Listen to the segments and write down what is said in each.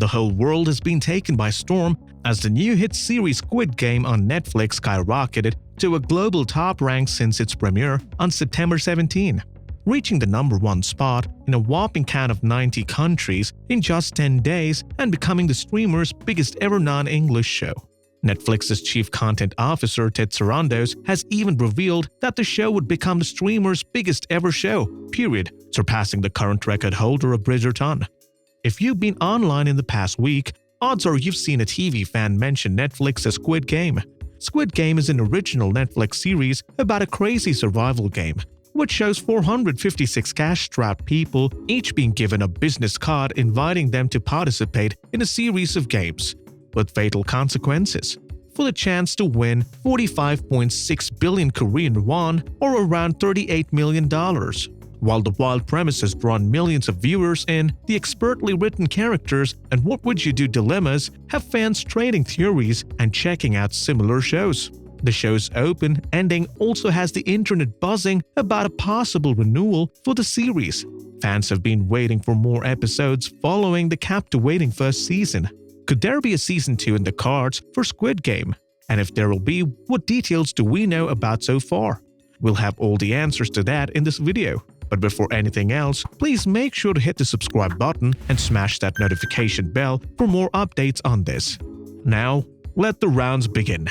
The whole world has been taken by storm as the new hit series Squid Game on Netflix skyrocketed to a global top rank since its premiere on September 17, reaching the #1 spot in a whopping count of 90 countries in just 10 days and becoming the streamer's biggest ever non-English show. Netflix's chief content officer Ted Sarandos has even revealed that the show would become the streamer's biggest ever show, period, surpassing the current record holder of Bridgerton. If you've been online in the past week, odds are you've seen a TV fan mention Netflix's Squid Game. Squid Game is an original Netflix series about a crazy survival game, which shows 456 cash-strapped people each being given a business card inviting them to participate in a series of games, with fatal consequences, for the chance to win 45.6 billion Korean won or around $38 million. While the wild premise has drawn millions of viewers in, the expertly written characters and what-would-you-do dilemmas have fans trading theories and checking out similar shows. The show's open ending also has the internet buzzing about a possible renewal for the series. Fans have been waiting for more episodes following the captivating first season. Could there be a season 2 in the cards for Squid Game? And if there will be, what details do we know about so far? We'll have all the answers to that in this video. But before anything else, please make sure to hit the subscribe button and smash that notification bell for more updates on this. Now, let the rounds begin.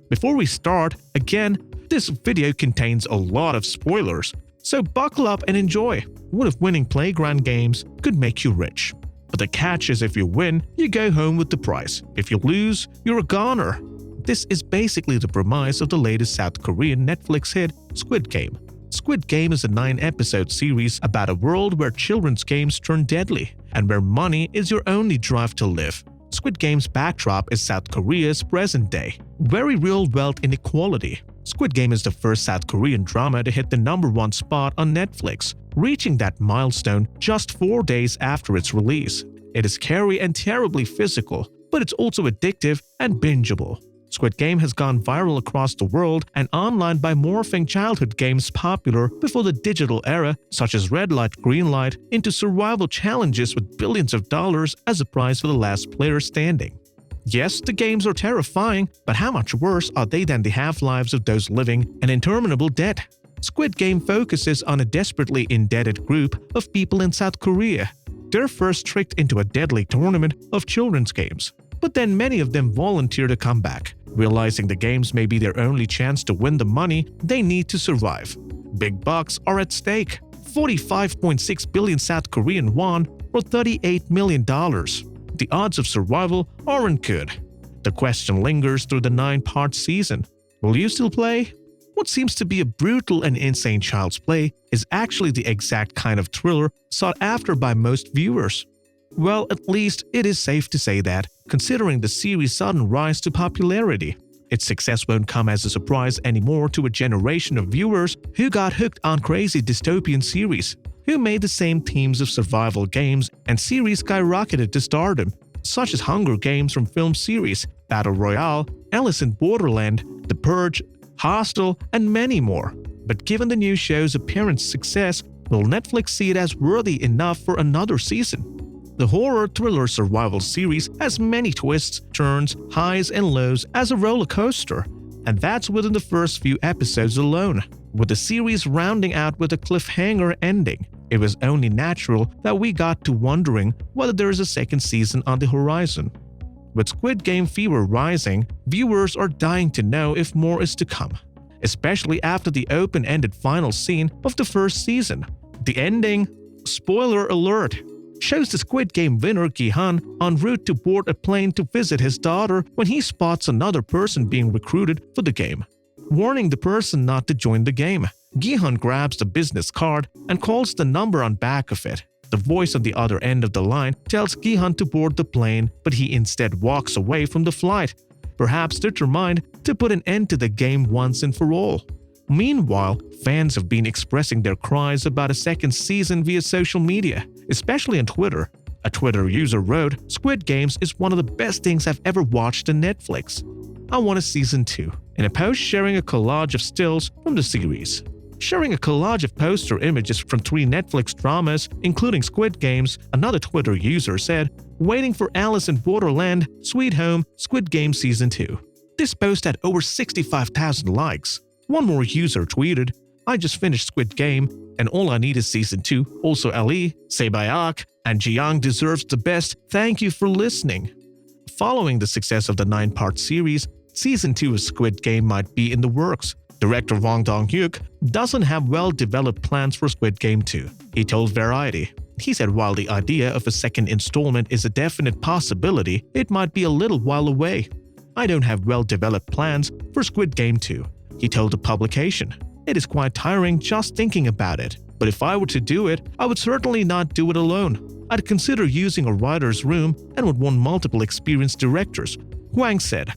Before we start, again, this video contains a lot of spoilers, so buckle up and enjoy. What if winning playground games could make you rich? But the catch is if you win, you go home with the prize. If you lose, you're a goner. This is basically the premise of the latest South Korean Netflix hit, Squid Game. Squid Game is a 9-episode series about a world where children's games turn deadly and where money is your only drive to live. Squid Game's backdrop is South Korea's present day, very real wealth inequality. Squid Game is the first South Korean drama to hit the #1 spot on Netflix, reaching that milestone just 4 days after its release. It is scary and terribly physical, but it's also addictive and bingeable. Squid Game has gone viral across the world and online by morphing childhood games popular before the digital era, such as red light, green light, into survival challenges with billions of dollars as a prize for the last player standing. Yes, the games are terrifying, but how much worse are they than the half-lives of those living in interminable debt? Squid Game focuses on a desperately indebted group of people in South Korea. They're first tricked into a deadly tournament of children's games, but then many of them volunteer to come back, realizing the games may be their only chance to win the money they need to survive. Big bucks are at stake, 45.6 billion South Korean won or $38 million. The odds of survival aren't good. The question lingers through the 9-part season. Will you still play? What seems to be a brutal and insane child's play is actually the exact kind of thriller sought after by most viewers. Well, at least it is safe to say that, considering the series' sudden rise to popularity. Its success won't come as a surprise anymore to a generation of viewers who got hooked on crazy dystopian series, who made the same themes of survival games and series skyrocketed to stardom, such as Hunger Games from film series, Battle Royale, Alice in Borderland, The Purge, Hostel, and many more. But given the new show's apparent success, will Netflix see it as worthy enough for another season? The horror thriller survival series has many twists, turns, highs and lows as a roller coaster, and that's within the first few episodes alone. With the series rounding out with a cliffhanger ending, it was only natural that we got to wondering whether there is a second season on the horizon. With Squid Game fever rising, viewers are dying to know if more is to come, especially after the open-ended final scene of the first season. The ending, spoiler alert, shows the Squid Game winner Gi-hun en route to board a plane to visit his daughter when he spots another person being recruited for the game, warning the person not to join the game. Gi-hun grabs the business card and calls the number on back of it. The voice on the other end of the line tells Gi-hun to board the plane, but he instead walks away from the flight, perhaps determined to put an end to the game once and for all. Meanwhile, fans have been expressing their cries about a second season via social media, especially on Twitter. A Twitter user wrote, "Squid Games is one of the best things I've ever watched on Netflix. I want a season 2," in a post sharing a collage of stills from the series. sharing a collage of poster images from 3 Netflix dramas, including Squid Games. Another Twitter user said, "Waiting for Alice in Borderland, Sweet Home, Squid Game Season 2. This post had over 65,000 likes. One more user tweeted, "I just finished Squid Game, and all I need is Season 2. Also Ali, Sebayak, and Jiang deserves the best. Thank you for listening." Following the success of the 9-part series, Season 2 of Squid Game might be in the works. Director Wang Dong-hyuk doesn't have well-developed plans for Squid Game 2. He told Variety. He said while the idea of a second installment is a definite possibility, it might be a little while away. "I don't have well-developed plans for Squid Game 2, he told the publication. "It is quite tiring just thinking about it. But if I were to do it, I would certainly not do it alone. I'd consider using a writer's room and would want multiple experienced directors," Wang said.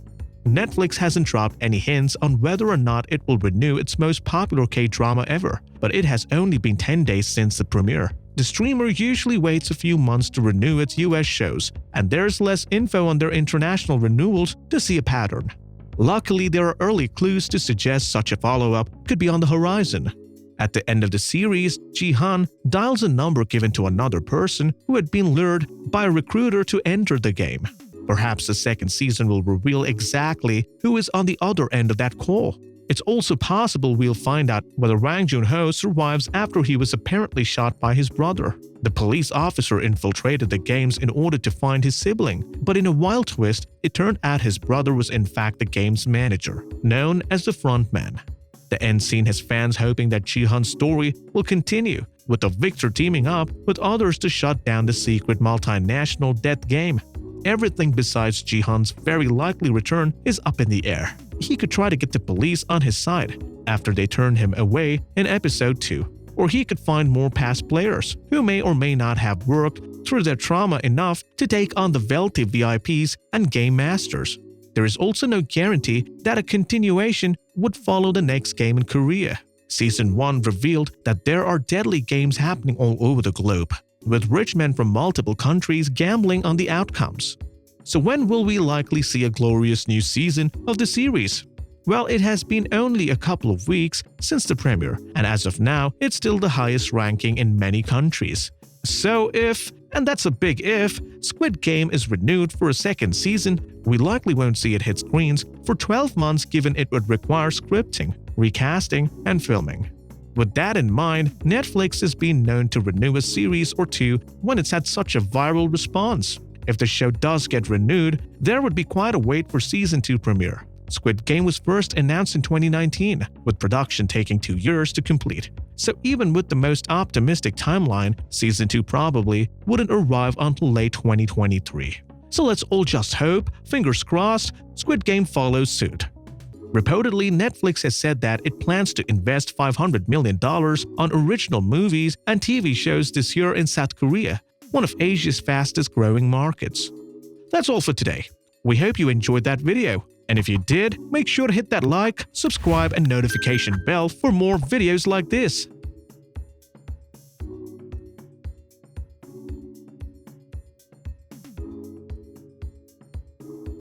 Netflix hasn't dropped any hints on whether or not it will renew its most popular K-drama ever, but it has only been 10 days since the premiere. The streamer usually waits a few months to renew its US shows, and there's less info on their international renewals to see a pattern. Luckily, there are early clues to suggest such a follow-up could be on the horizon. At the end of the series, Ji-han dials a number given to another person who had been lured by a recruiter to enter the game. Perhaps the second season will reveal exactly who is on the other end of that call. It's also possible we'll find out whether Wang Jun-ho survives after he was apparently shot by his brother. The police officer infiltrated the games in order to find his sibling, but in a wild twist, it turned out his brother was in fact the game's manager, known as the frontman. The end scene has fans hoping that Ji-han's story will continue, with the victor teaming up with others to shut down the secret multinational death game. Everything besides Ji-han's very likely return is up in the air. He could try to get the police on his side after they turned him away in episode 2, or he could find more past players who may or may not have worked through their trauma enough to take on the wealthy VIPs and game masters. There is also no guarantee that a continuation would follow the next game in Korea. Season 1 revealed that there are deadly games happening all over the globe, with rich men from multiple countries gambling on the outcomes. So when will we likely see a glorious new season of the series? Well, it has been only a couple of weeks since the premiere, and as of now, it's still the highest ranking in many countries. So if, and that's a big if, Squid Game is renewed for a second season, we likely won't see it hit screens for 12 months given it would require scripting, recasting, and filming. With that in mind, Netflix has been known to renew a series or two when it's had such a viral response. If the show does get renewed, there would be quite a wait for Season 2 premiere. Squid Game was first announced in 2019, with production taking 2 years to complete. So even with the most optimistic timeline, Season 2 probably wouldn't arrive until late 2023. So let's all just hope, fingers crossed, Squid Game follows suit. Reportedly, Netflix has said that it plans to invest $500 million on original movies and TV shows this year in South Korea, one of Asia's fastest-growing markets. That's all for today. We hope you enjoyed that video. And if you did, make sure to hit that like, subscribe, and notification bell for more videos like this.